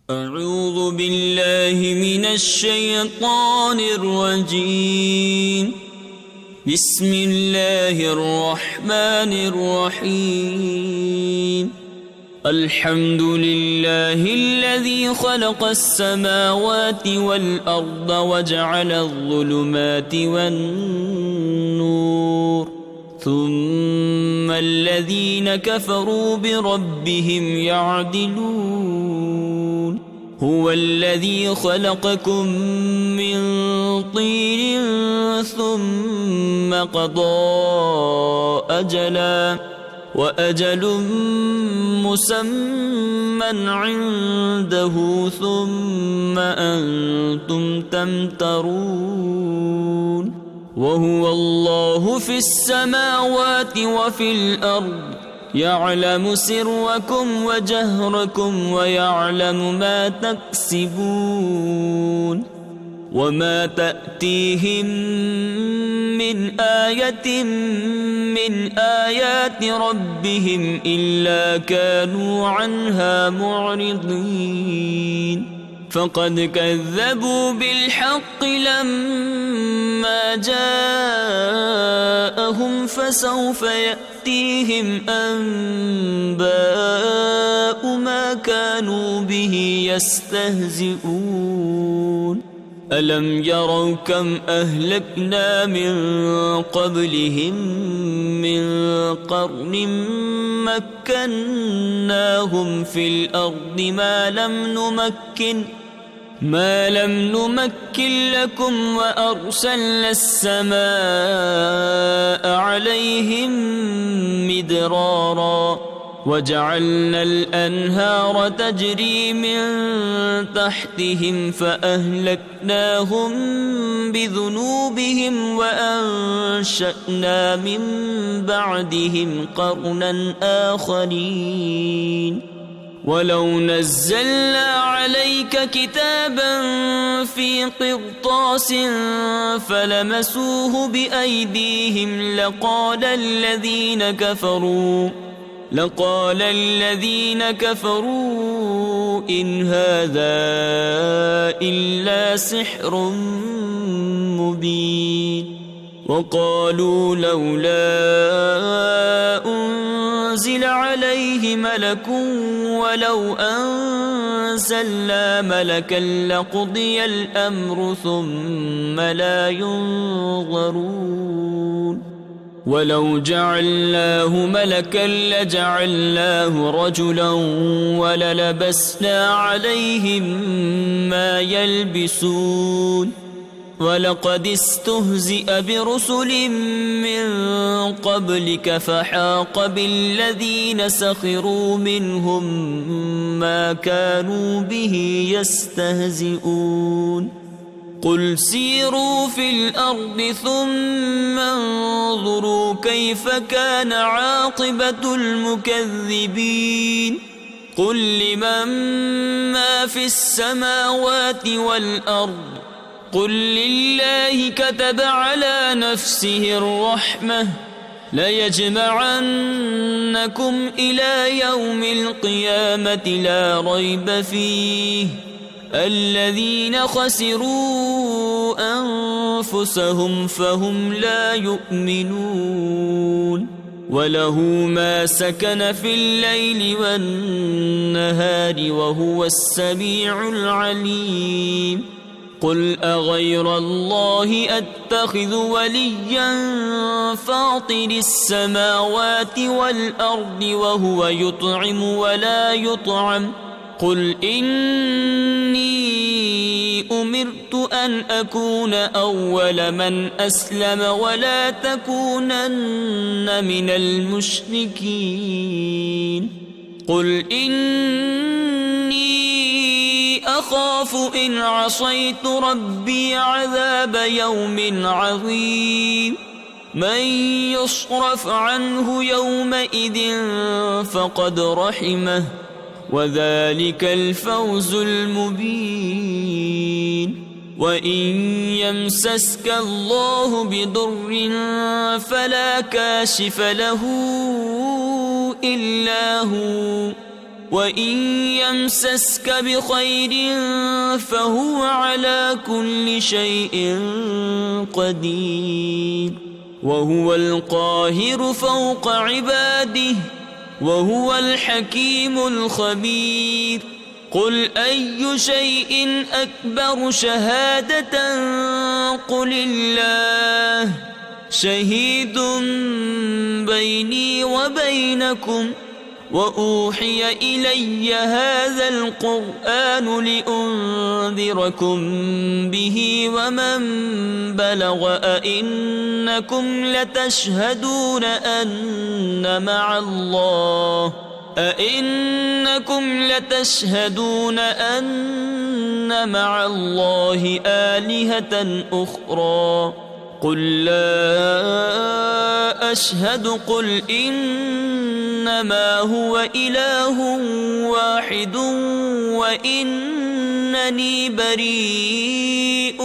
أعوذ بالله من الشيطان الرجيم. بسم الله الرحمن الرحيم. الحمد لله الذي خلق السماوات والأرض وجعل الظلمات والنور ثم الذين كفروا بربهم يعدلون. هو الذي خلقكم من طين ثم قضى أجلا وأجل مسمى عنده ثم أنتم تمترون. وهو الله في السماوات وفي الأرض يعلم سركم وجهركم ويعلم ما تكسبون. وما تأتيهم من آية من آيات ربهم إلا كانوا عنها معرضين. فقد كذبوا بالحق لما جاءهم فسوف يأتيهم أنباء ما كانوا به يستهزئون. ألم يروا كم أهلكنا من قبلهم من قرن مكناهم في الأرض ما لم نمكن لكم وأرسلنا السماء عليهم مدرارا وجعلنا الأنهار تجري من تحتهم فأهلكناهم بذنوبهم وأنشأنا من بعدهم قرنا آخرين. ولو نزلنا عليك كتابا في قرطاس فلمسوه بأيديهم لقال الذين كفروا إن هذا إلا سحر مبين. وقالوا لولا أنزل عليه ملك ولو أنزلنا ملكا لقضي الأمر ثم لا ينظرون. ولو جعلناه ملكا لجعلناه رجلا وللبسنا عليهم ما يلبسون. ولقد استهزئ برسل من قبلك فحاق بالذين سخروا منهم ما كانوا به يستهزئون. قل سيروا في الأرض ثم انظروا كيف كان عاقبة المكذبين. قل لمن ما في السماوات والأرض قل لله كتب على نفسه الرحمة ليجمعنكم إلى يوم القيامة لا ريب فيه الذين خسروا أنفسهم فهم لا يؤمنون. وله ما سكن في الليل والنهار وهو السميع العليم. قل أغير الله أتخذ وليا فاطر السماوات والأرض وهو يطعم ولا يطعم. قل إني أمرت أن أكون أول من أسلم ولا تكونن من المشركين. قل إني أخاف إن عصيت ربي عذاب يوم عظيم. من يصرف عنه يومئذ فقد رحمه وذلك الفوز المبين. وإن يمسسك الله بضر فلا كاشف له إلا هو وإن يمسسك بخير فهو على كل شيء قدير وهو القاهر فوق عباده وهو الحكيم الخبير قل أي شيء أكبر شهادة قل الله شهيد بيني وبينكم وأوحي إلي هذا القرآن لأنذركم به ومن بلغ أئنكم لتشهدون أن مع الله آلهة أخرى قل لا أشهد قل إنما هو إله واحد وإنني بريء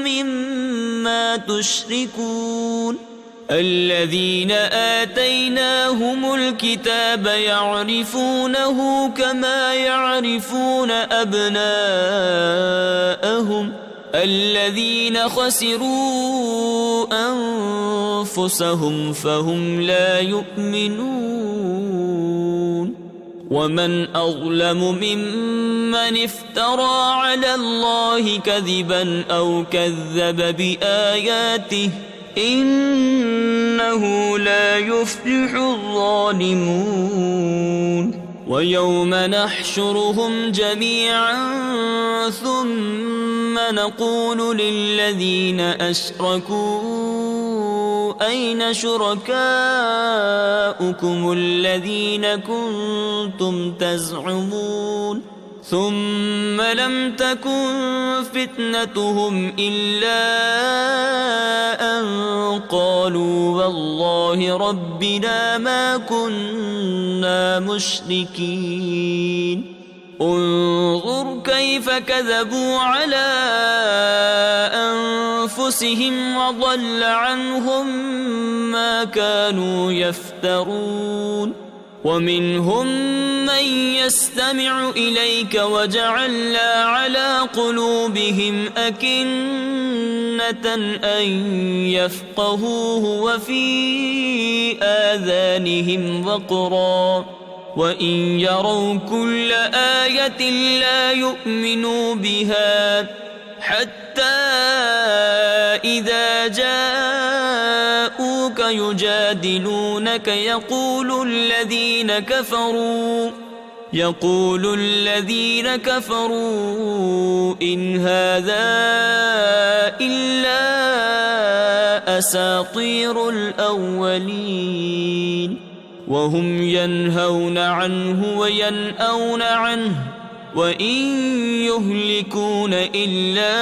مما تشركون الذين آتيناهم الكتاب يعرفونه كما يعرفون أبناءهم الذين خسروا أنفسهم فهم لا يؤمنون ومن أظلم ممن افترى على الله كذبا أو كذب بآياته إنه لا يفلح الظالمون ويوم نحشرهم جميعا ثم نقول للذين أشركوا أين شركاؤكم الذين كنتم تزعمون ثم لم تكن فتنتهم إلا أن قالوا والله ربنا ما كنا مشركين انظر كيف كذبوا على أنفسهم وضل عنهم ما كانوا يفترون ومنهم من يستمع إليك وجعلنا على قلوبهم أكنة أن يفقهوه وفي آذانهم وقرا وإن يروا كل آية لا يؤمنوا بها حتى إذا جاءوك يجادلونك يقول الذين كفروا إن هذا إلا أساطير الأولين وهم ينهون عنه وينأون عنه وإن يهلكون إلا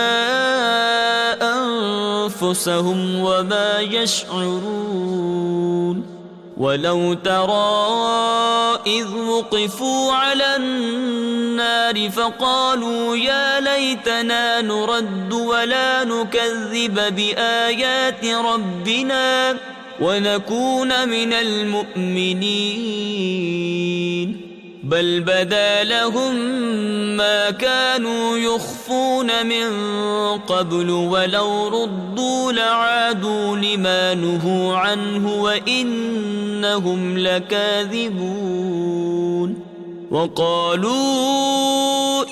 أنفسهم وما يشعرون ولو ترى إذ وقفوا على النار فقالوا يا ليتنا نرد ولا نكذب بآيات ربنا ونكون من المؤمنين بل بدا لهم ما كانوا يخفون من قبل ولو ردوا لعادوا لما نهوا عنه وإنهم لكاذبون وقالوا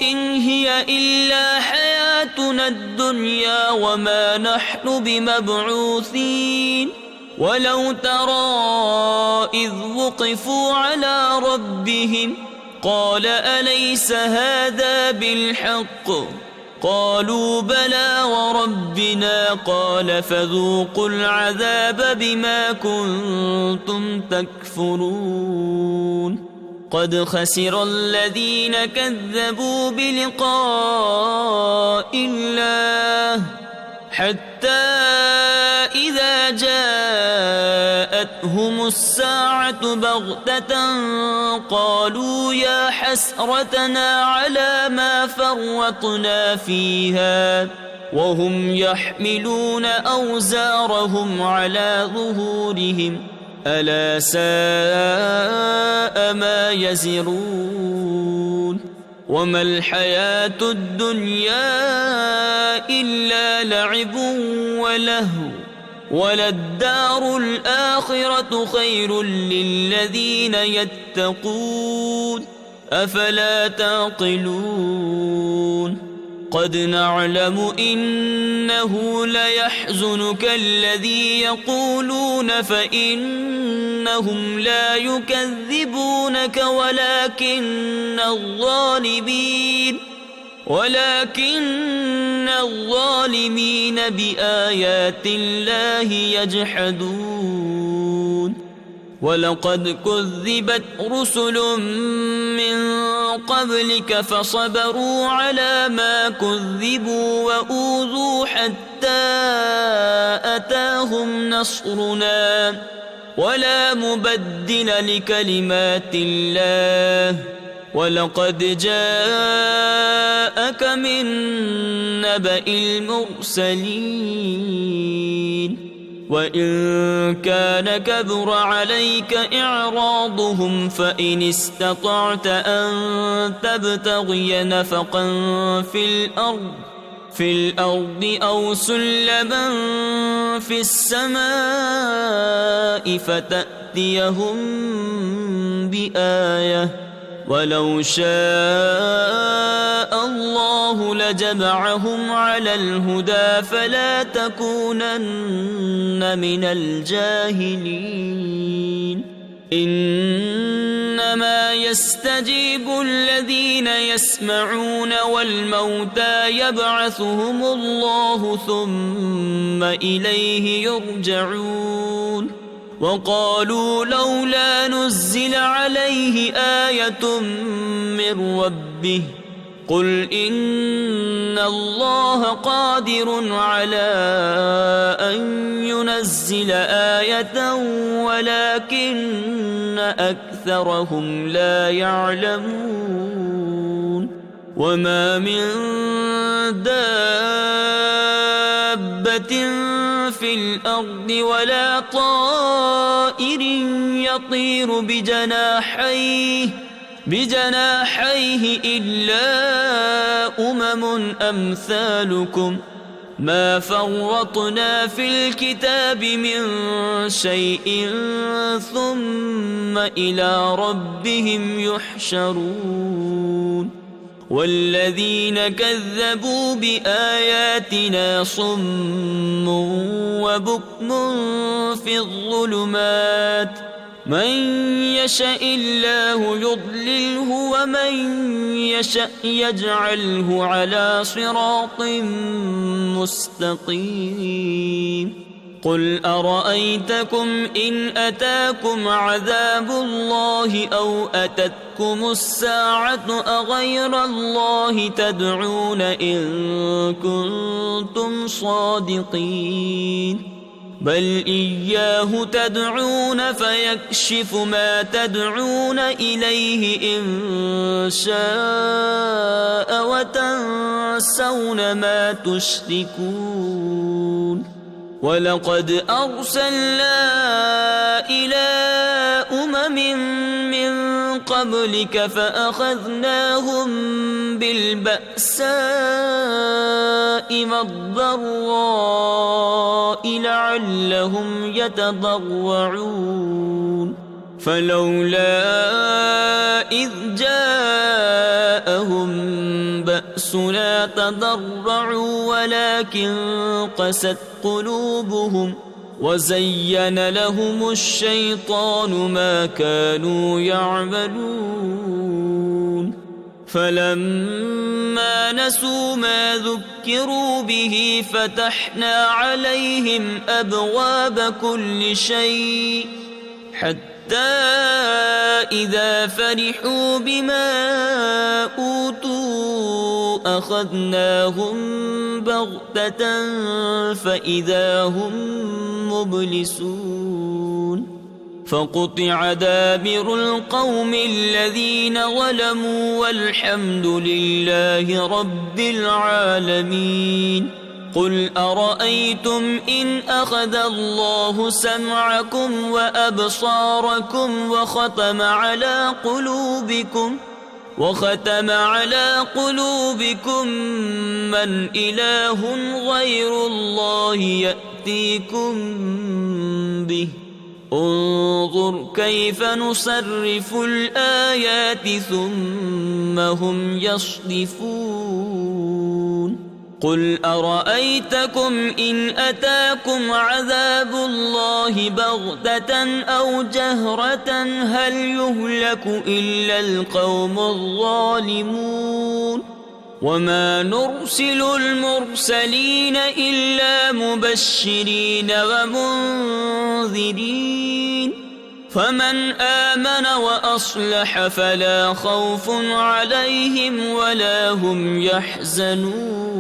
إن هي إلا حياتنا الدنيا وما نحن بمبعوثين ولو ترى إذ وقفوا على ربهم قال أليس هذا بالحق قالوا بلى وربنا قال فذوقوا العذاب بما كنتم تكفرون قد خسر الذين كذبوا بلقاء الله حتى إذا جاءتهم الساعة بغتة قالوا يا حسرتنا على ما فرطنا فيها وهم يحملون أوزارهم على ظهورهم ألا ساء ما يزرون وما الحياة الدنيا إلا لعب ولهو وللدار الآخرة خير للذين يتقون أفلا تعقلون قد نعلم إنه ليحزنك الذي يقولون فإنهم لا يكذبونك ولكن الظالمين بآيات الله يجحدون ولقد كذبت رسل من قبلك فصبروا على ما كذبوا وأوذوا حتى أتاهم نصرنا ولا مبدل لكلمات الله ولقد جاءك من نبأ المرسلين وإن كان كبر عليك إعراضهم فإن استطعت أن تبتغي نفقا في الأرض أو سلما في السماء فتأتيهم بآية ولو شاء الله لجمعهم على الهدى فلا تكونن من الجاهلين إنما يستجيب الذين يسمعون والموتى يبعثهم الله ثم إليه يرجعون وقالوا لولا نزل عليه آية من ربه قل إن الله قادر على أن ينزل آية ولكن أكثرهم لا يعلمون وما من دابة في الأرض ولا طائر يطير بجناحيه إلا أمم أمثالكم ما فرطنا في الكتاب من شيء ثم إلى ربهم يحشرون والذين كذبوا بآياتنا صم وبكم في الظلمات من يشاء الله يضلله ومن يشاء يجعله على صراط مستقيم قل أرأيتكم إن أتاكم عذاب الله أو أتتكم الساعة أغير الله تدعون إن كنتم صادقين بل إياه تدعون فيكشف ما تدعون إليه إن شاء وتنسون ما تشركون ولقد أرسلنا إلى أمم من قبلك فأخذناهم بالبأساء والضراء لعلهم يتضرعون فلولا إذ جاءهم بأسنا تضرعوا ولكن قست قلوبهم وزين لهم الشيطان ما كانوا يعملون فلما نسوا ما ذكروا به فتحنا عليهم أبواب كل شيء حتى إذا فرحوا بما أوتوا أخذناهم بغتة فإذا هم مبلسون فقطع دابر القوم الذين ظلموا والحمد لله رب العالمين قل أرأيتم إن أخذ الله سمعكم وأبصاركم وختم على قلوبكم من إله غير الله يأتيكم به انظر كيف نصرف الآيات ثم هم يصدفون قل أرأيتكم إن أتاكم عذاب الله بغتة أو جهرة هل يهلك إلا القوم الظالمون وما نرسل المرسلين إلا مبشرين ومنذرين فمن آمن وأصلح فلا خوف عليهم ولا هم يحزنون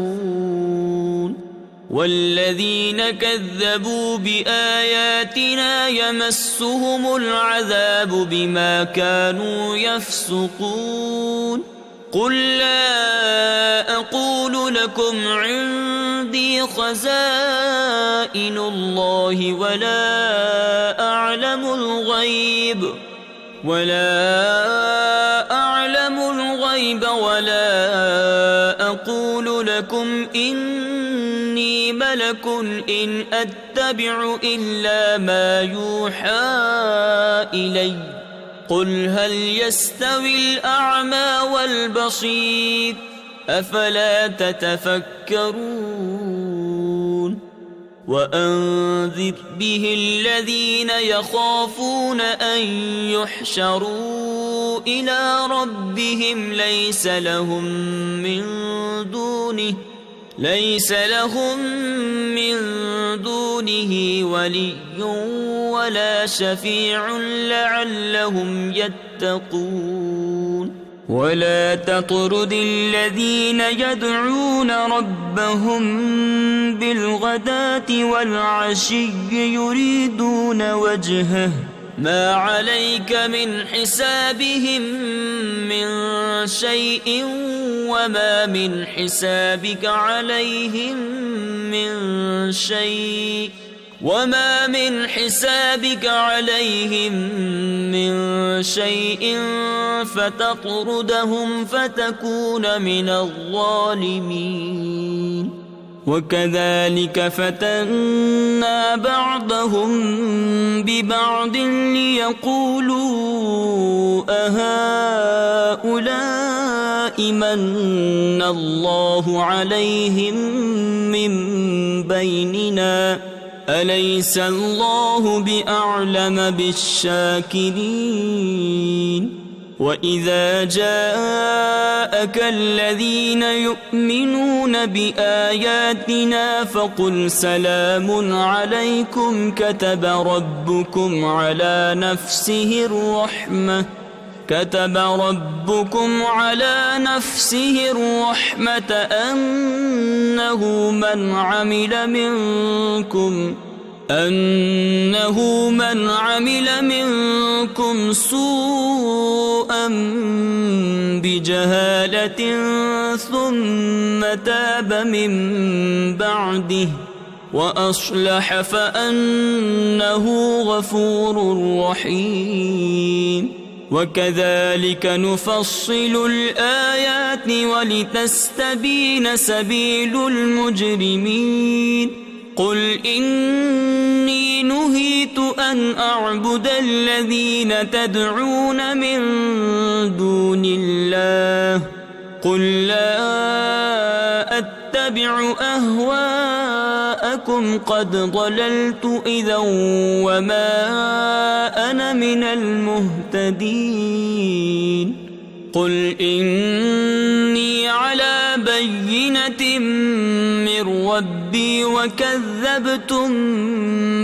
والذين كذبوا بآياتنا يمسهم العذاب بما كانوا يفسقون قل لا أقول لكم عندي خزائن الله ولا أعلم الغيب ولا أقول لكم إني ملك إن أتبع إلا ما يوحى إلي قل هل يستوي الأعمى والبصير أفلا تتفكرون وأنذر به الذين يخافون أن يحشروا إلى ربهم ليس لهم من دونه ولي ولا شفيع لعلهم يتقون ولا تطرد الذين يدعون ربهم بالغداة والعشي يريدون وجهه ما عليك من حسابهم من شيء وما من حسابك عليهم من شيء فتطردهم فتكون من الظالمين وكذلك فتنا بعضهم ببعض ليقولوا أهؤلاء من الله عليهم من بيننا أليس الله بأعلم بالشاكرين وإذا جاءك الذين يؤمنون بآياتنا فقل سلام عليكم كتب ربكم على نفسه الرحمة أنه من عمل منكم سوءا بجهالة ثم تاب من بعده وأصلح فأنه غفور رحيم وكذلك نفصل الآيات ولتستبين سبيل المجرمين قل إني نهيت أن أعبد الذين تدعون من دون الله قل لا أتبع أهواءكم قد ضللت إذا وما أنا من المهتدين قل إني على بينة من ربي وكذبتم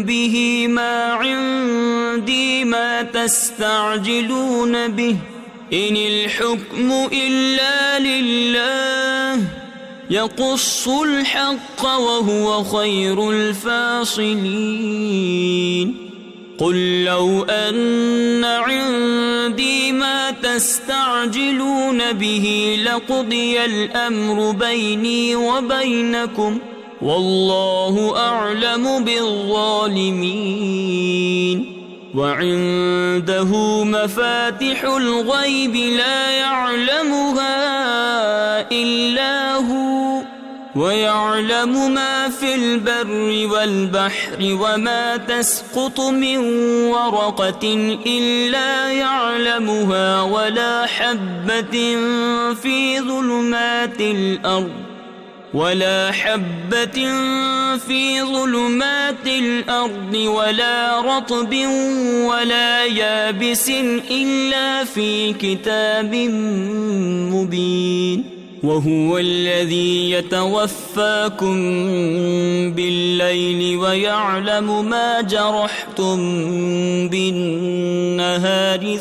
به ما عندي ما تستعجلون به إن الحكم إلا لله يقص الحق وهو خير الفاصلين قل لو أن عندي ما تستعجلون به لقضي الأمر بيني وبينكم والله أعلم بالظالمين وعنده مفاتح الغيب لا يعلمها إلا هو ويعلم ما في البر والبحر وما تسقط من ورقة إلا يعلمها ولا حبة في ظلمات الأرض ولا رطب ولا يابس إلا في كتاب مبين وهو الذي يتوفاكم بالليل ويعلم ما جرحتم بالنهار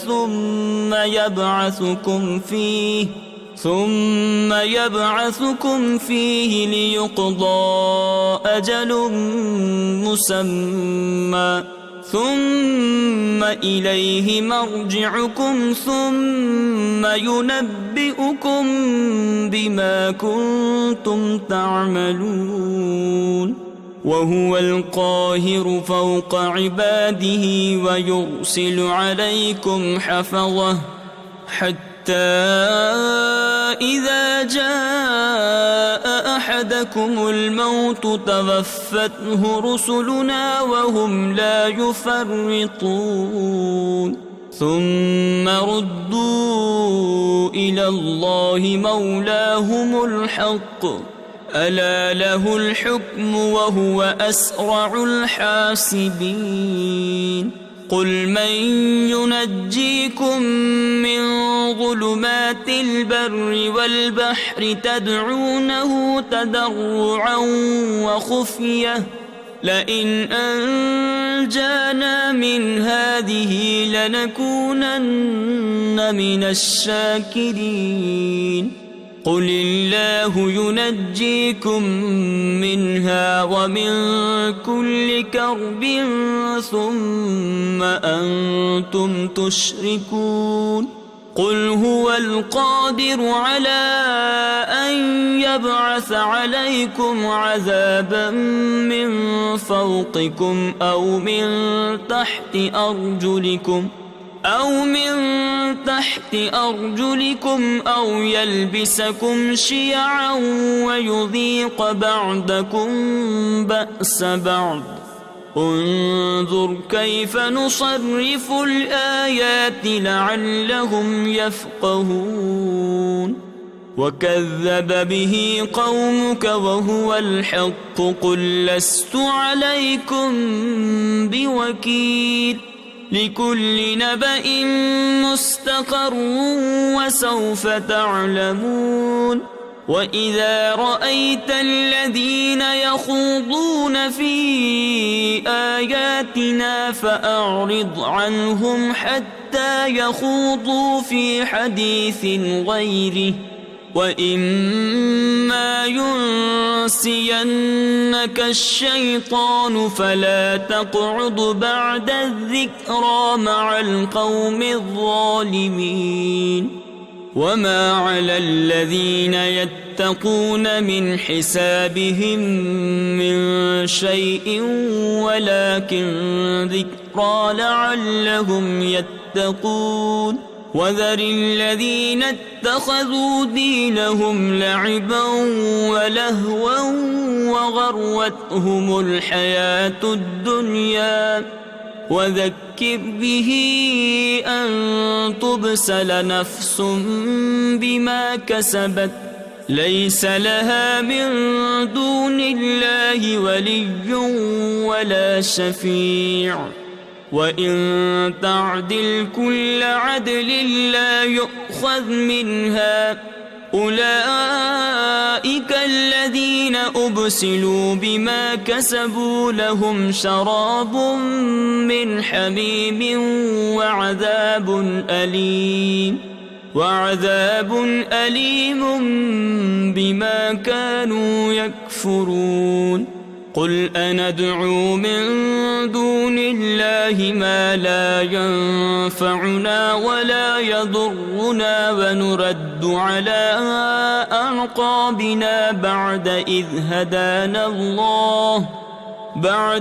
ثم يبعثكم فيه ليقضى أجل مسمى ثم إليه مرجعكم ثم ينبئكم بما كنتم تعملون وهو القاهر فوق عباده ويرسل عليكم حفظه حتى إذا جاء أحدكم الموت توفته رسلنا وهم لا يفرطون ثم ردوا إلى الله مولاهم الحق ألا له الحكم وهو أسرع الحاسبين قل من ينجيكم من ظلمات البر والبحر تدعونه تضرعا وخفية لئن أنجانا من هذه لنكونن من الشاكرين قل الله ينجيكم منها ومن كل كرب ثم أنتم تشركون قل هو القادر على أن يبعث عليكم عذابا من فوقكم أو من تحت أرجلكم أو يلبسكم شيعا ويذيق بعضكم بأس بعض انظر كيف نصرف الآيات لعلهم يفقهون وكذب به قومك وهو الحق قل لست عليكم بوكيل لكل نبأ مستقر وسوف تعلمون وإذا رأيت الذين يخوضون في آياتنا فأعرض عنهم حتى يخوضوا في حديث غيره وإما ينسينك الشيطان فلا تقعد بعد الذكرى مع القوم الظالمين وما على الذين يتقون من حسابهم من شيء ولكن ذكرى لعلهم يتقون وذر الذين اتخذوا دينهم لعبا ولهوا وغرتهم الحياة الدنيا وذكر به أن تبسل نفس بما كسبت ليس لها من دون الله ولي ولا شفيع وإن تعدل كل عدل لا يؤخذ منها أولئك الذين أبسلوا بما كسبوا لهم شراب من حميم وعذاب أليم بما كانوا يكفرون قل أندعو من دون الله ما لا ينفعنا ولا يضرنا ونرد على أعقابنا بعد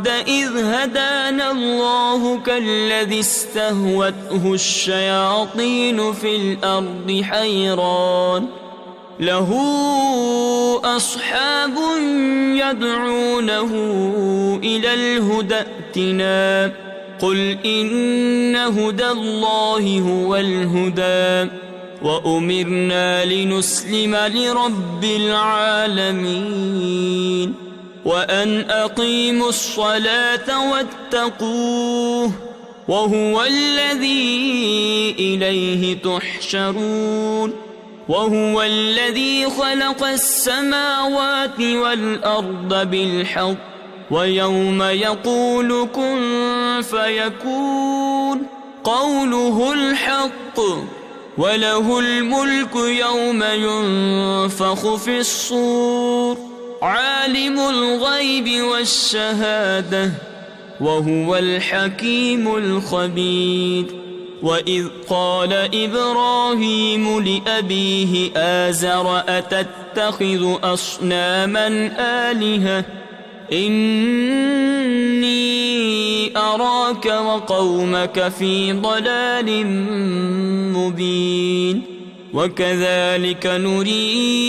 إذ هدانا الله كالذي استهوته الشياطين في الأرض حيران له أصحاب يدعونه إلى الهدى ائتنا قل إن هدى الله هو الهدى وأمرنا لنسلم لرب العالمين وأن أقيموا الصلاة واتقوه وهو الذي إليه تحشرون وهو الذي خلق السماوات والأرض بالحق ويوم يقول كن فيكون قوله الحق وله الملك يوم ينفخ في الصور عالم الغيب والشهادة وهو الحكيم الخبير وإذ قال إبراهيم لأبيه آزر أتتخذ أصناما آلهة إني أراك وقومك في ضلال مبين وكذلك نري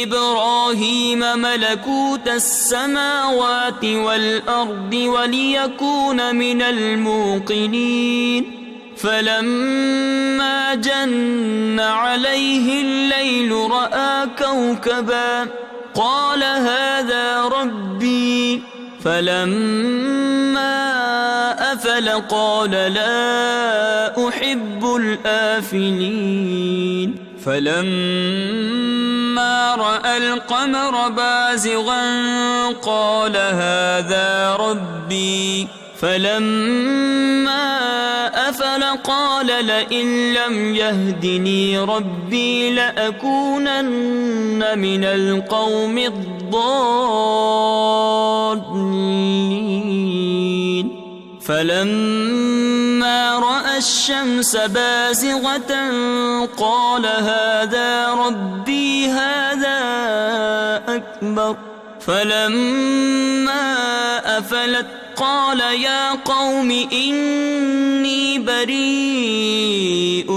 إبراهيم ملكوت السماوات والأرض وليكون من الموقنين فلما جن عليه الليل رأى كوكبا قال هذا ربي فلما أفل قال لا أحب الآفلين فلما رأى القمر بازغا قال هذا ربي فلما أفل قال لئن لم يهدني ربي لأكونن من القوم الضالين فلما رأى الشمس بازغة قال هذا ربي هذا أكبر فلما أفلت قال يا قوم إني بريء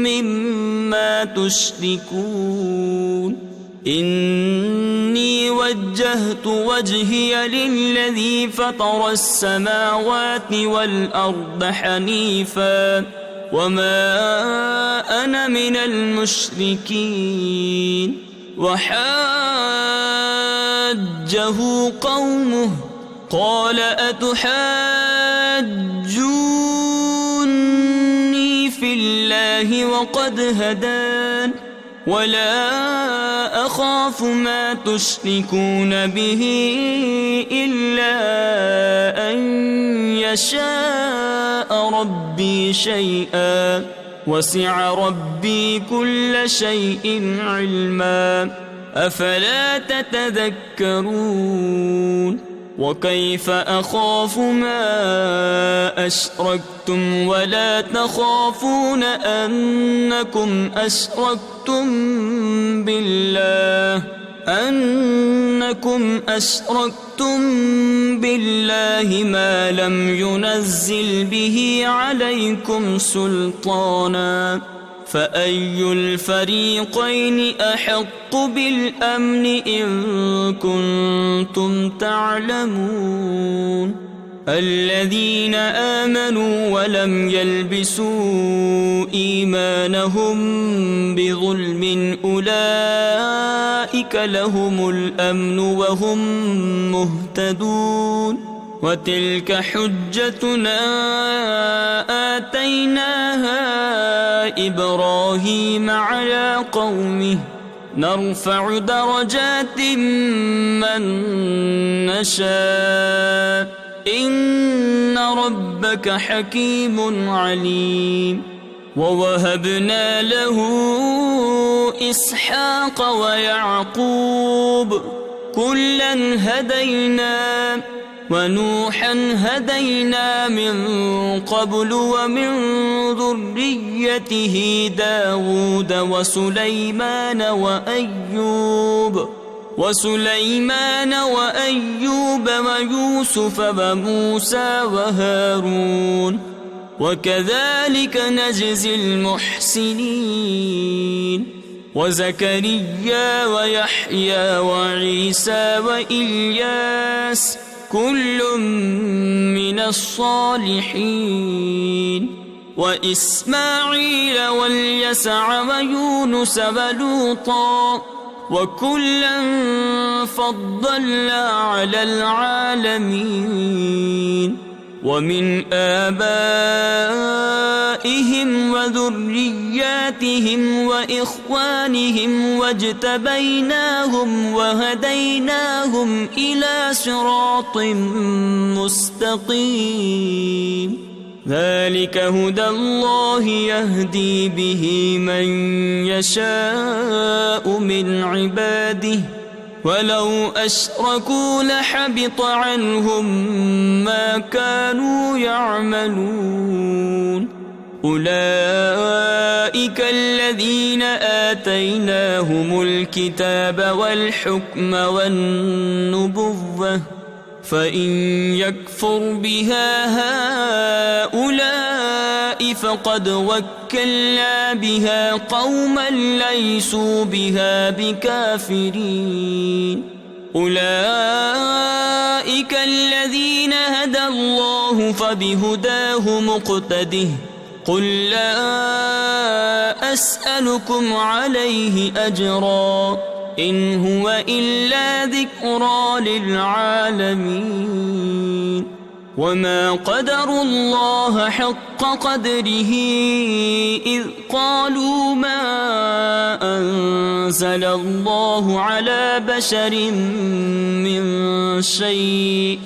مما تشركون إني وجهت وجهي للذي فطر السماوات والأرض حنيفا وما أنا من المشركين وحاجه قومه قال أتحاجوني في الله وقد هدان ولا أخاف ما تشركون به إلا أن يشاء ربي شيئا وسع ربي كل شيء علما أفلا تتذكرون وكيف أخاف ما أشركتم ولا تخافون أنكم أشركتم بالله ما لم ينزل به عليكم سلطانا فأي الفريقين أحق بالأمن إن كنتم تعلمون الذين آمنوا ولم يلبسوا إيمانهم بظلم أولئك لهم الأمن وهم مهتدون وتلك حجتنا آتيناها إبراهيم على قومه نرفع درجات من نشاء إن ربك حكيم عليم ووهبنا له إسحاق ويعقوب كلا هدينا ونوحا هدينا من قبل ومن ذريته داود وسليمان وأيوب ويوسف وموسى وهارون وكذلك نجزي المحسنين وزكريا ويحيى وعيسى وإلياس كل من الصالحين وإسماعيل واليسع ويونس ولوطا وكلا فضلنا على العالمين ومن آبائهم وذرياتهم وإخوانهم واجتبيناهم وهديناهم إلى صراط مستقيم ذلك هدى الله يهدي به من يشاء من عباده ولو أشركوا لحبط عنهم ما كانوا يعملون أولئك الذين آتيناهم الكتاب والحكم والنبوة فإن يكفر بها هؤلاء فقد وكلنا بها قوما ليسوا بها بكافرين أولئك الذين هدى الله فبهداه مقتده قل لا أسألكم عليه أجرا إن هو إلا ذكرى للعالمين وما قدروا الله حق قدره إذ قالوا ما أنزل الله على بشر من شيء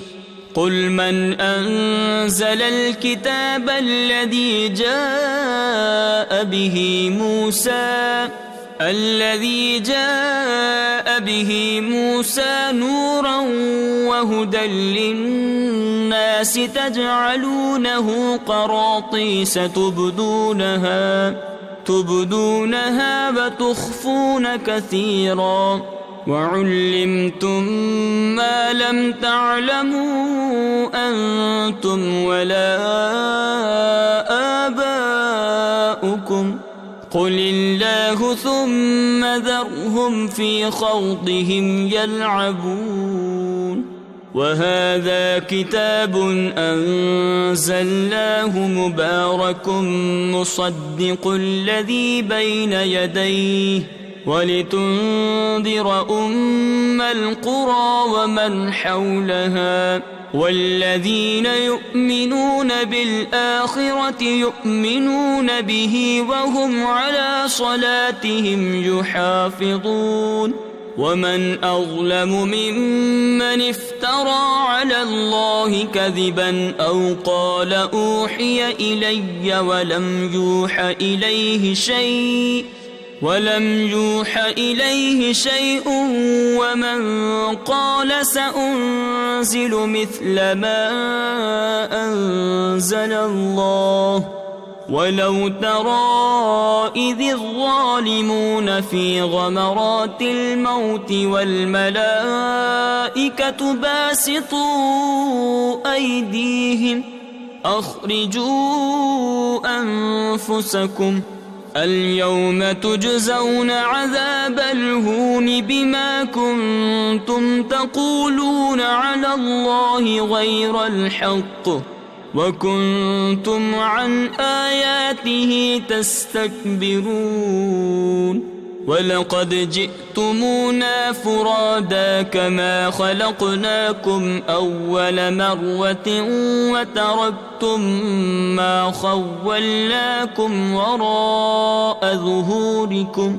قل من أنزل الكتاب الذي جاء به موسى نورا وهدى للناس تجعلونه قراطيس تبدونها وتخفون كثيرا وعلمتم ما لم تعلموا أنتم ولا آباؤكم قل الله ثم ذرهم في خوضهم يلعبون وهذا كتاب أنزلناه مبارك مصدق الذي بين يديه ولتنذر أم القرى ومن حولها والذين يؤمنون بالآخرة يؤمنون به وهم على صلاتهم يحافظون ومن أظلم ممن افترى على الله كذبا أو قال أوحي إلي ولم يوح إليه شيء ومن قال سأنزل مثل ما أنزل الله ولو ترى إذ الظالمون في غمرات الموت والملائكة باسطوا أيديهم أخرجوا أنفسكم اليوم تجزون عذاب الهون بما كنتم تقولون على الله غير الحق وكنتم عن آياته تستكبرون ولقد جئتمونا فرادا كما خلقناكم أول مرة وتركتم ما خولناكم وراء ظهوركم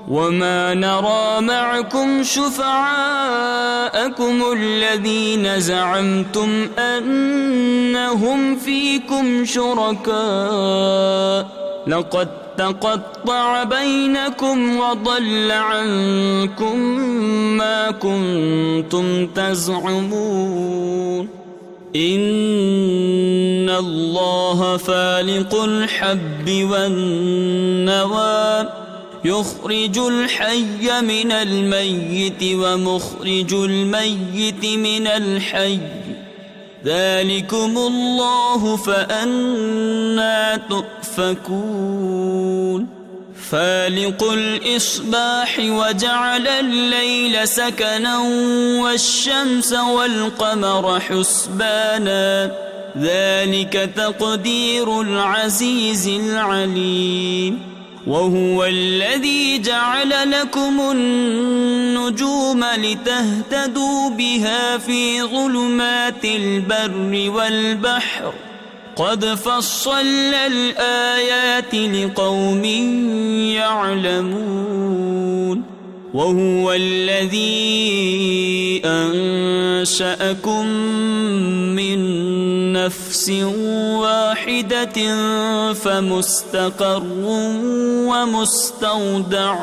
وما نرى معكم شفعاءكم الذين زعمتم أنهم فيكم شركاء لقد تقطع بينكم وضل عنكم ما كنتم تزعمون إن الله فالق الحب والنوى يخرج الحي من الميت ومخرج الميت من الحي ذلكم الله فأنى تؤفكون فالق الإصباح وجعل الليل سكنا والشمس والقمر حسبانا ذلك تقدير العزيز العليم وهو الذي جعل لكم النجوم لتهتدوا بها في ظلمات البر والبحر قد فصلنا الآيات لقوم يعلمون وهو الذي أنشأكم من نفس واحدة فمستقر ومستودع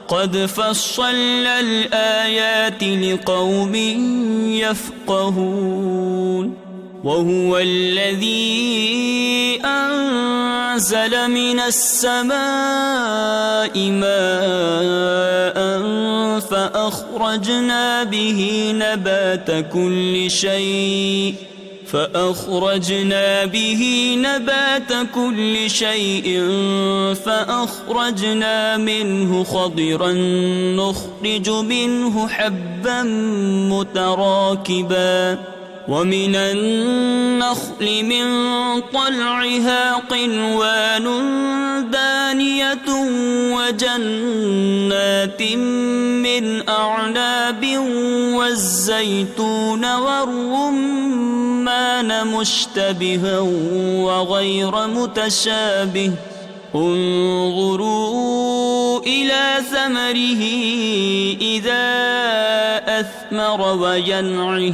قد فصلنا الآيات لقوم يفقهون وهو الذي أنزل من السماء ماء فأخرجنا به نبات كل شيء فأخرجنا منه خضرا نخرج منه حبا متراكبا ومن النخل من طلعها قنوان دانية وجنات من أعناب والزيتون والرمان مشتبها وغير متشابه انظروا إلى ثمره إذا أثمر وينعه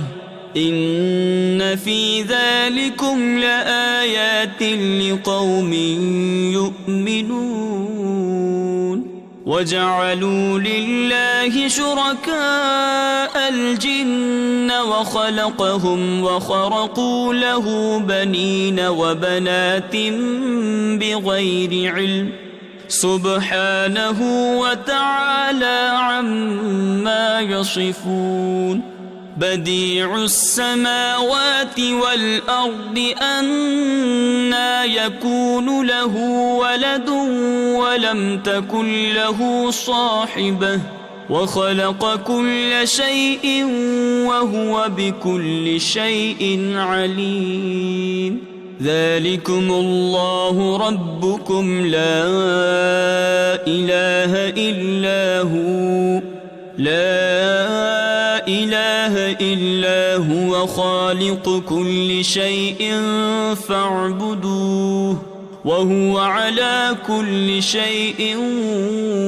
إن في ذلكم لآيات لقوم يؤمنون وجعلوا لله شركاء الجن وخلقهم وخرقوا له بنين وبنات بغير علم سبحانه وتعالى عما يصفون بديع السماوات والأرض أنى يكون له ولد ولم تكن له صاحبة وخلق كل شيء وهو بكل شيء عليم ذلكم الله ربكم لا إله إلا هو خالق كل شيء فاعبدوه وهو على كل شيء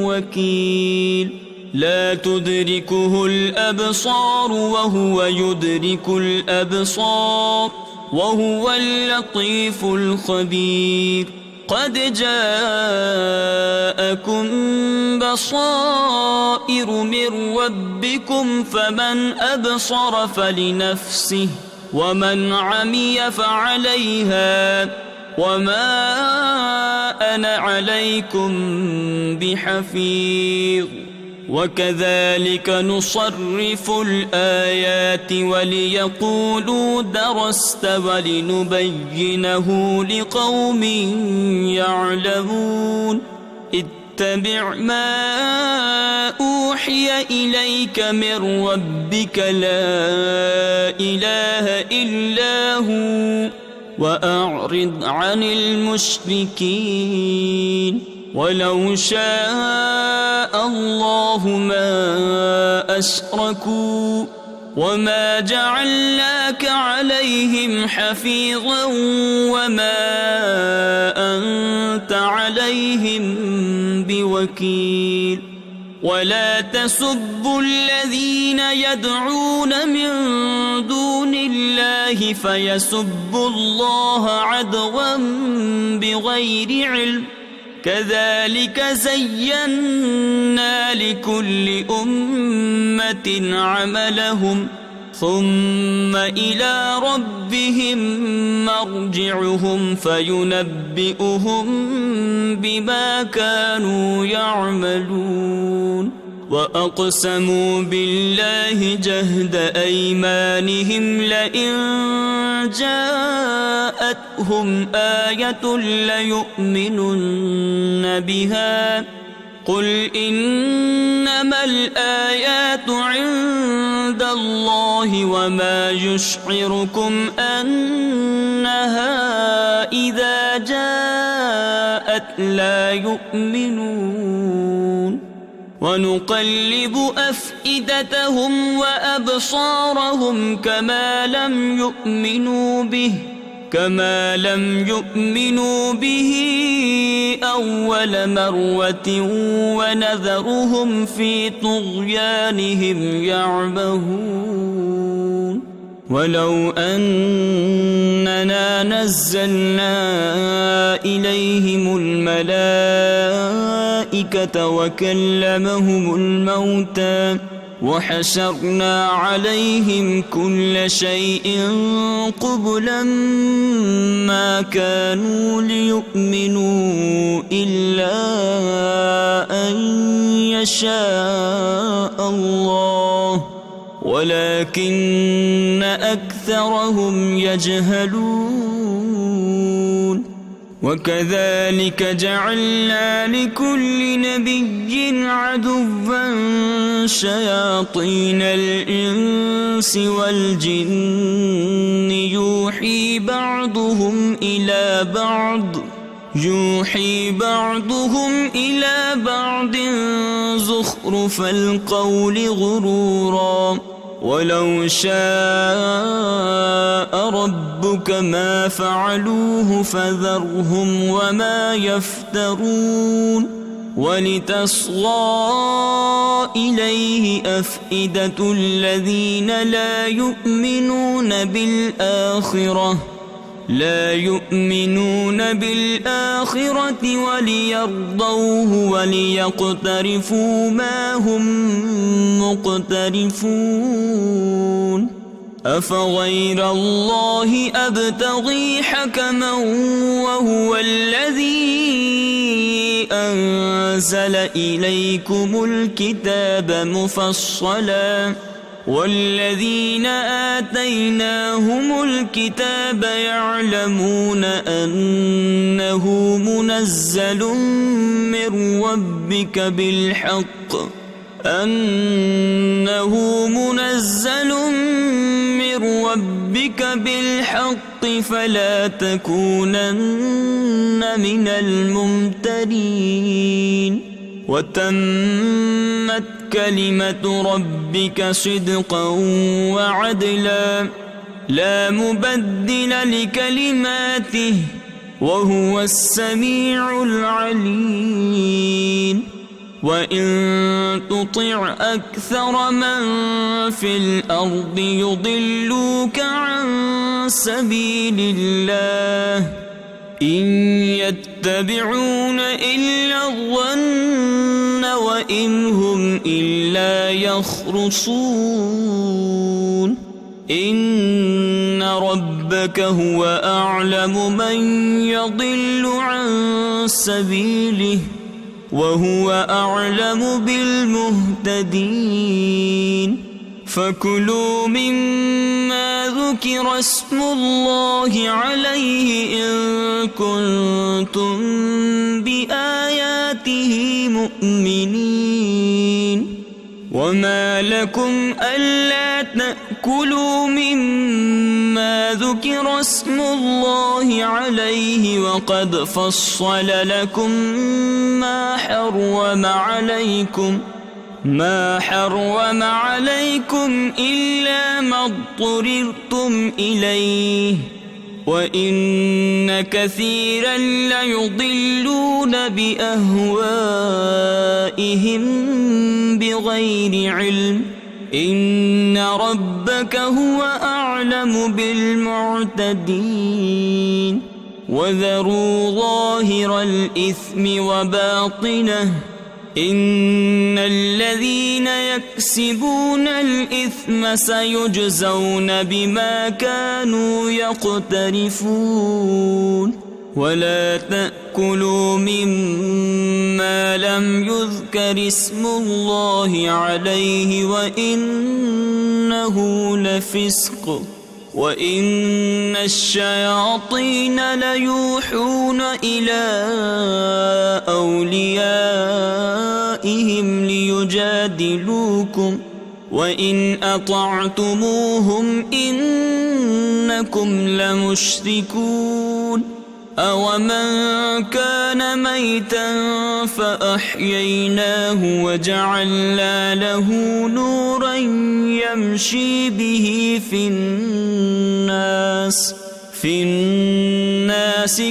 وكيل لا تدركه الأبصار وهو يدرك الأبصار وهو اللطيف الخبير قد جاءكم بصائر من ربكم فمن أبصر فلنفسه ومن عمي فعليها وما أنا عليكم بحفيظ وكذلك نصرف الآيات وليقولوا درست ولنبينه لقوم يعلمون اتبع ما أوحي إليك من ربك لا إله إلا هو وأعرض عن المشركين ولو شاء الله ما أشركوا وما جعلناك عليهم حفيظا وما أنت عليهم بوكيل ولا تسبوا الذين يدعون من دون الله فيسبوا الله عدوا بغير علم كذلك زينا لكل أمة عملهم ثم إلى ربهم مرجعهم فينبئهم بما كانوا يعملون وأقسموا بالله جهد أيمانهم لئن جاءتهم آية ليؤمنن بها قل إنما الآيات عند الله وما يشعركم أنها إذا جاءت لا يؤمنون ونقلب أفئدتهم وأبصارهم كما لم يؤمنوا به أول مرة ونذرهم في طغيانهم يعمهون ولو أننا نزلنا إليهم الملائكة وكلمهم الموتى وحشرنا عليهم كل شيء قبلا ما كانوا ليؤمنوا إلا أن يشاء الله ولكن أكثرهم يجهلون وكذلك جعلنا لكل نبي عدوا شياطين الإنس والجن يوحي بعضهم إلى بعض زخرف القول غرورا ولو شاء ربك ما فعلوه فذرهم وما يفترون ولتصغى إليه أفئدة الذين لا يؤمنون بالآخرة وليرضوه وليقترفوا ما هم مقترفون أفغير الله أبتغي حكما وهو الذي أنزل إليكم الكتاب مفصلا والذين آتيناهم الكتاب يعلمون أنه منزل من ربك بالحق فلا تكونن من الممترين وتمت كلمة ربك صدقا وعدلا لا مبدل لكلماته وهو السميع العليم وإن تطع أكثر من في الأرض يضلوك عن سبيل الله إن يتبعون إلا الظن وإن هم إلا يخرصون إن ربك هو أعلم من يضل عن سبيله وهو أعلم بالمهتدين فكلوا مما ذكر اسم الله عليه إن كنتم بآياته مؤمنين وما لكم ألا تأكلوا مما ذكر اسم الله عليه وقد فصل لكم ما حرم عليكم إلا ما اضطررتم إليه وإن كثيرا ليضلون بأهوائهم بغير علم إن ربك هو أعلم بالمعتدين وذروا ظاهر الإثم وباطنه إن الذين يكسبون الإثم سيجزون بما كانوا يقترفون ولا تأكلوا مما لم يذكر اسم الله عليه وإنه لفسق وإن الشياطين ليوحون إلى أوليائهم ليجادلوكم وإن أطعتموهم إنكم لمشركون أومن كان ميتا فأحييناه وجعلنا له نورا يمشي به في الناس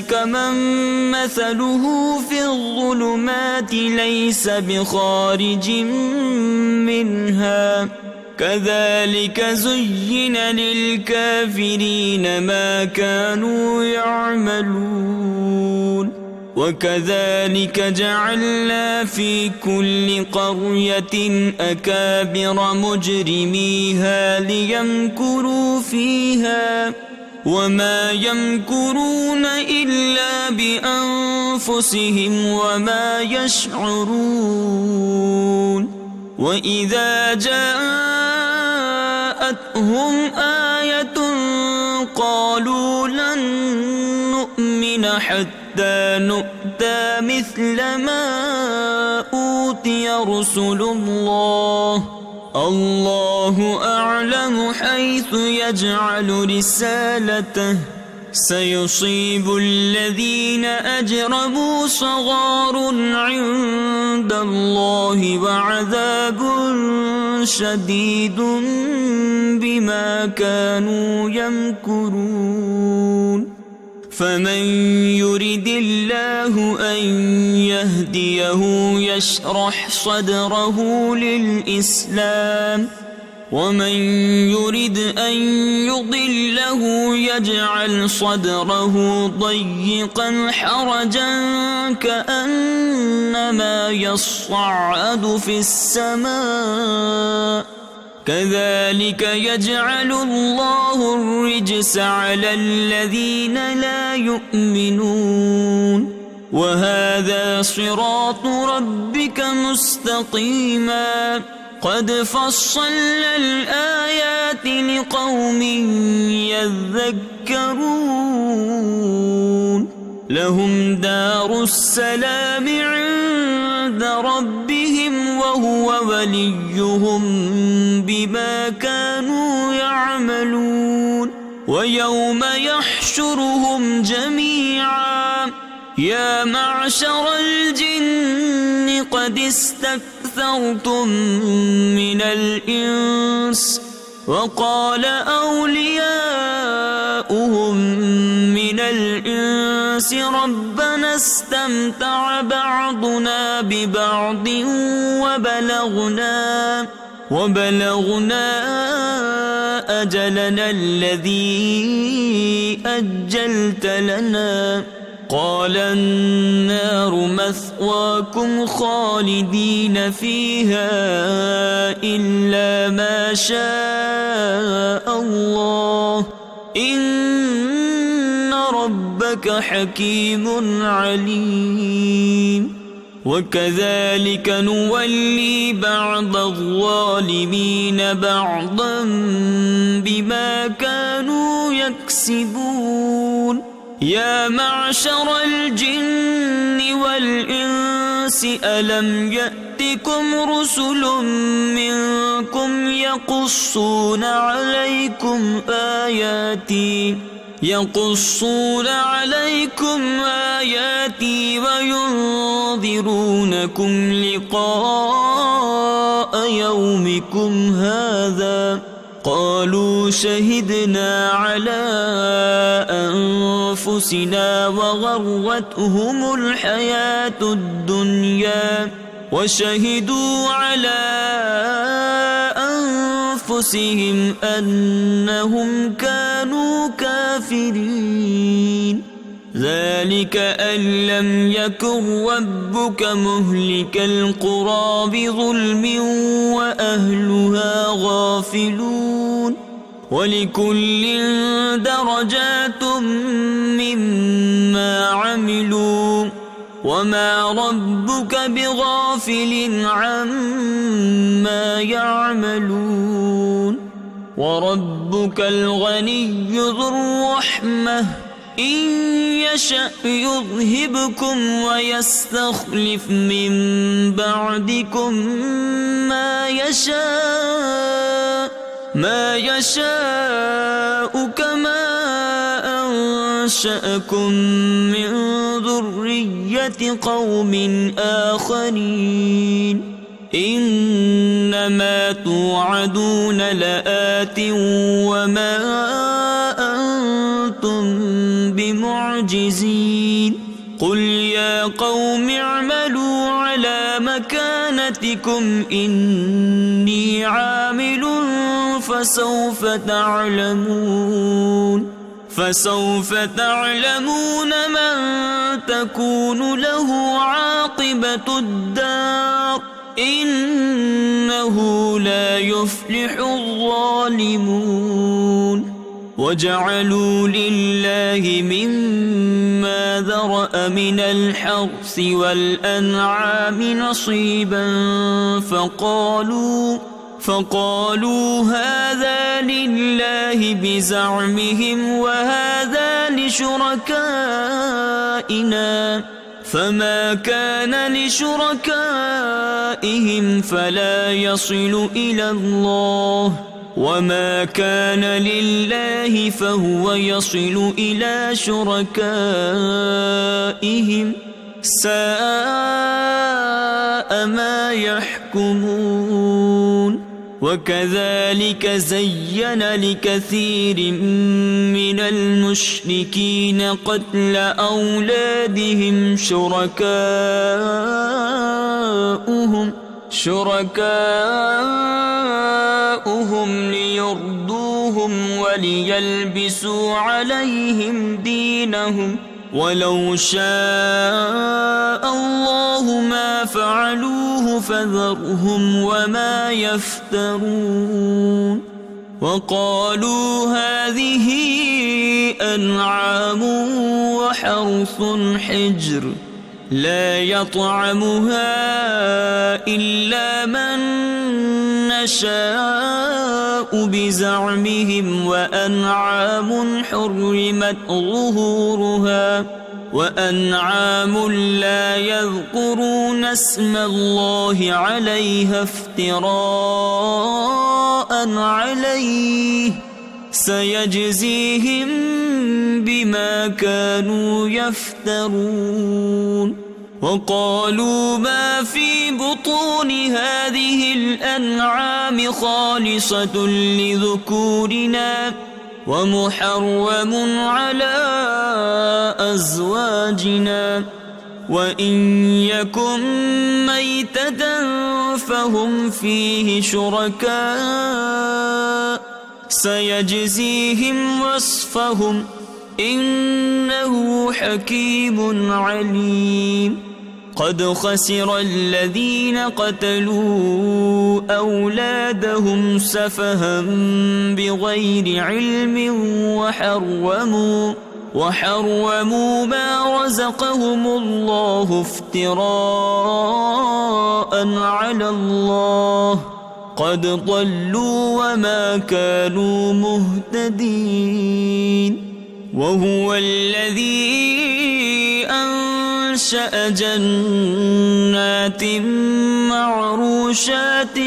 كمن مثله في الظلمات ليس بخارج منها كذلك زين للكافرين ما كانوا يعملون وكذلك جعلنا في كل قرية أكابر مجرميها ليمكروا فيها وما يمكرون إلا بأنفسهم وما يشعرون وإذا جاءتهم آية قالوا لن نؤمن حتى نؤتى مثل ما أوتي رسل الله أعلم حيث يجعل رسالته سيصيب الذين أجرموا صغار عند الله وعذاب شديد بما كانوا يمكرون فمن يرد الله أن يهديه يشرح صدره للإسلام ومن يرد أن يضله يجعل صدره ضيقا حرجا كأنما يصعد في السماء كذلك يجعل الله الرجس على الذين لا يؤمنون وهذا صراط ربك مستقيما قد فصلنا الآيات لقوم يذكرون لهم دار السلام عند ربهم وهو وليهم بما كانوا يعملون ويوم يحشرهم جميعا يا معشر الجن قد استكثرتم من الإنس وقال أولياؤهم من الإنس ربنا استمتع بعضنا ببعض وبلغنا أجلنا الذي أجلت لنا قال النار مثواكم خالدين فيها إلا ما شاء الله إن ربك حكيم عليم وكذلك نولي بعض الظالمين بعضا بما كانوا يكسبون يا معشر الجن والإنس ألم يأتكم رسل منكم يقصون عليكم آياتي وينذرونكم لقاء يومكم هذا قالوا شهدنا على أنفسنا وغرتهم الحياة الدنيا وشهدوا على أنفسهم أنهم كانوا كافرين ذلك أن لم يكن ربك مهلك القرى بظلم وأهلها غافلون ولكل درجات مما عملوا وما ربك بغافل عما يعملون وربك الغني ذو الرحمة إن يشأ يذهبكم ويستخلف من بعدكم ما يشاء كما أنشأكم من ذرية قوم آخرين إنما توعدون لآت وما أنتم بمعجزين قل يا قوم اعملوا على مكانتكم إني عامل فسوف تعلمون من تكون له عاقبة الدار إنه لا يفلح الظالمون وجعلوا لله مما ذرأ من الحرث والأنعام نصيبا فقالوا هذا لله بزعمهم وهذا لشركائنا فما كان لشركائهم فلا يصل إلى الله وما كان لله فهو يصل إلى شركائهم ساء ما يحكمون وكذلك زين لكثير من المشركين قتل أولادهم شركاؤهم ليردوهم وليلبسوا عليهم دينهم ولو شاء الله ما فعلوه فذرهم وما يفترون وقالوا هذه أنعام وحرث حجر لا يطعمها إلا من نشاء بزعمهم وأنعام حرمت ظهورها وأنعام لا يذكرون اسم الله عليها افتراء عليه سيجزيهم بما كانوا يفترون وقالوا ما في بطون هذه الأنعام خالصة لذكورنا ومحرم على أزواجنا وإن يكن ميتة فهم فيه شركاء سيجزيهم وصفهم إنه حكيم عليم قد خسر الذين قتلوا أولادهم سفها بغير علم وحرموا ما رزقهم الله افتراء على الله قد ضلوا وما كانوا مهتدين وهو الذي أنشأ جنات معروشات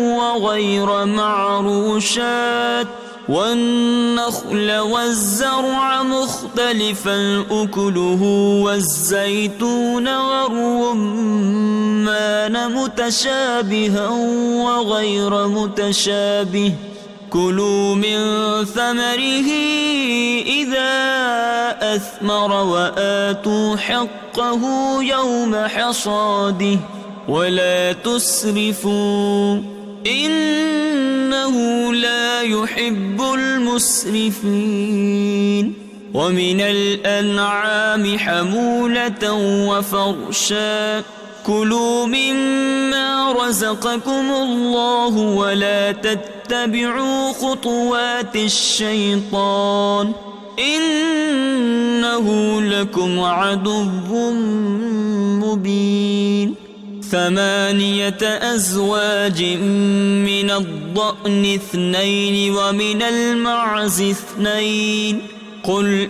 وغير معروشات والنخل والزرع مختلفا أكله والزيتون والرمان متشابها وغير متشابه كلوا من ثمره إذا أثمر وآتوا حقه يوم حصاده ولا تسرفوا إنه لا يحب المسرفين ومن الأنعام حمولة وفرشا كلوا مما رزقكم الله ولا تتبعوا خطوات الشيطان إنه لكم عدو مبين 8 أزواج من الضأن 2 ومن المعز 2 قل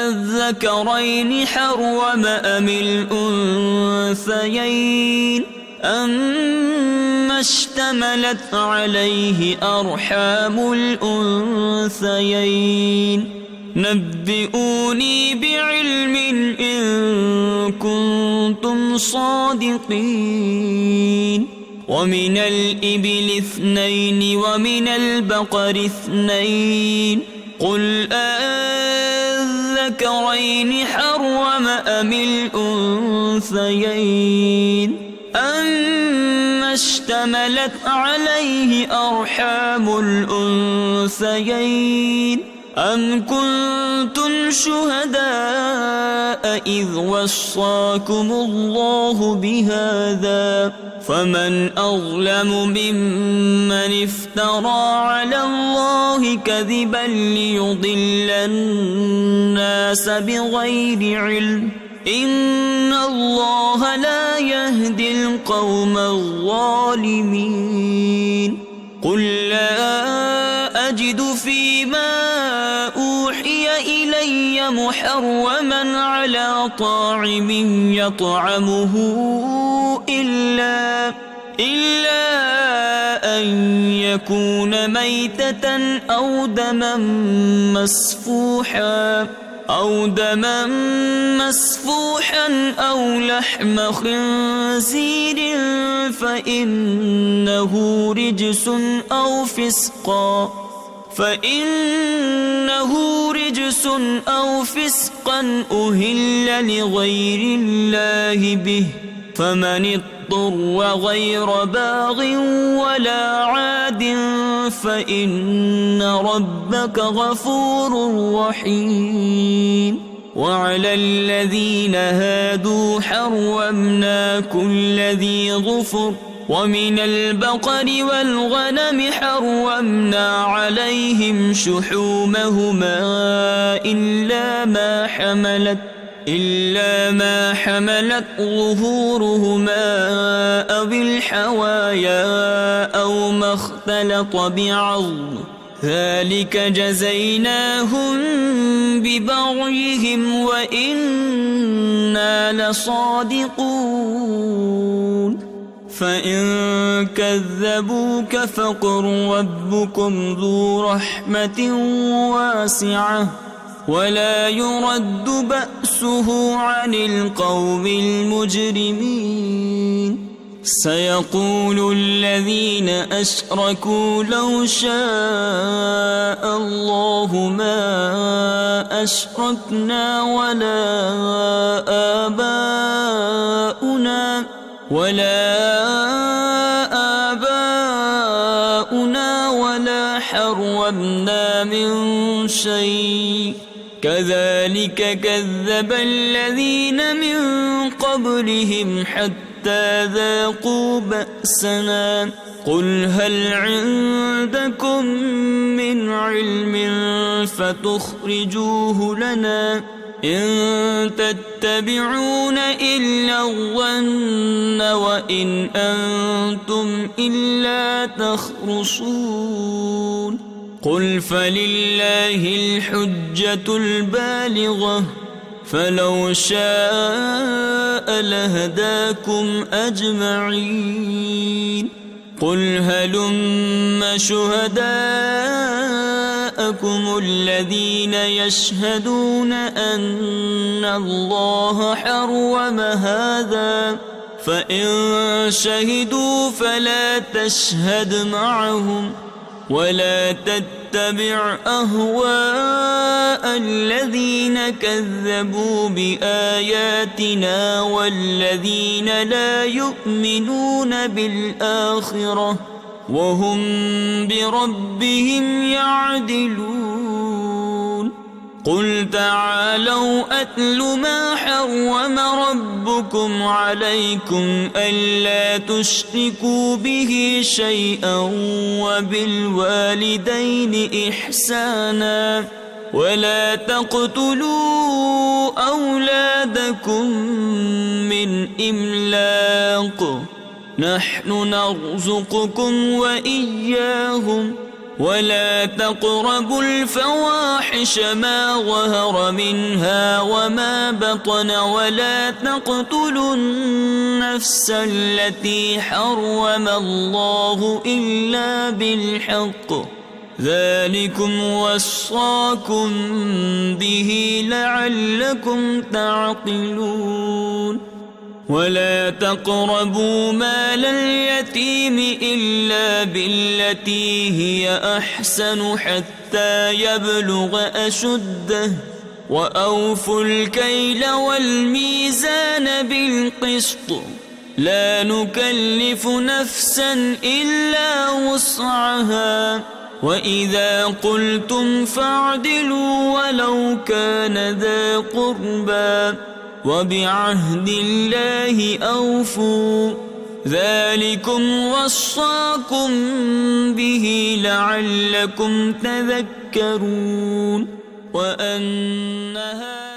أذكرين حرم أم الأنثيين أما اشتملت عليه أرحام الأنثيين نبئوني بعلم إن كنتم صادقين ومن الإبل 2 ومن البقر 2 قل أذكرين حرم أم الأنثيين أما اشتملت عليه أرحام الأنثيين أم كنتم شهداء إذ وصاكم الله بهذا فمن أظلم ممن افترى على الله كذبا ليضل الناس بغير علم إن الله لا يهدي القوم الظالمين قل لا أجد فيما أوحي إلي محرما على طاعم يطعمه إلا أن يكون ميتة أو دما مسفوحا أو لحم خنزير فإنه رجس أو فسقا أهل لغير الله به فمن اضطر غير باغ ولا عاد فإن ربك غفور رحيم وعلى الذين هادوا حرمنا كل ذي ظفر ومن البقر والغنم حرمنا عليهم شحومهما إلا ما حملت ظهورهما أو الحوايا أو ما اختلط بعظم ذلك جزيناهم ببغيهم وإنا لصادقون فإن كذبوك فقل ربكم ذو رحمة واسعة ولا يرد بأسه عن القوم المجرمين سيقول الذين أشركوا لو شاء الله ما أشركنا ولا آباؤنا ولا حرمنا من شيء كذلك كذب الذين من قبلهم حتى ذاقوا بأسنا قل هل عندكم من علم فتخرجوه لنا إن تتبعون إلا الظن وإن أنتم إلا تخرصون قل فلله الحجة البالغة فلو شاء لهداكم أجمعين قل هلم شهداءكم الذين يشهدون أن الله حرم هذا فإن شهدوا فلا تشهد معهم ولا تتبع أهواء الذين كذبوا بآياتنا والذين لا يؤمنون بالآخرة وهم بربهم يعدلون قل تعالوا أتل ما حرم ربكم عليكم ألا تشركوا به شيئا وبالوالدين إحسانا ولا تقتلوا أولادكم من إملاق نحن نرزقكم وإياهم ولا تقربوا الفواحش ما ظهر منها وما بطن ولا تقتلوا النفس التي حرم الله إلا بالحق ذلكم وصاكم به لعلكم تعقلون ولا تقربوا مال اليتيم إلا بالتي هي أحسن حتى يبلغ أشده وأوفوا الكيل والميزان بالقسط لا نكلف نفسا إلا وسعها وإذا قلتم فاعدلوا ولو كان ذا قربى وبعهد الله أوفوا ذلكم وصاكم به لعلكم تذكرون وأن هذا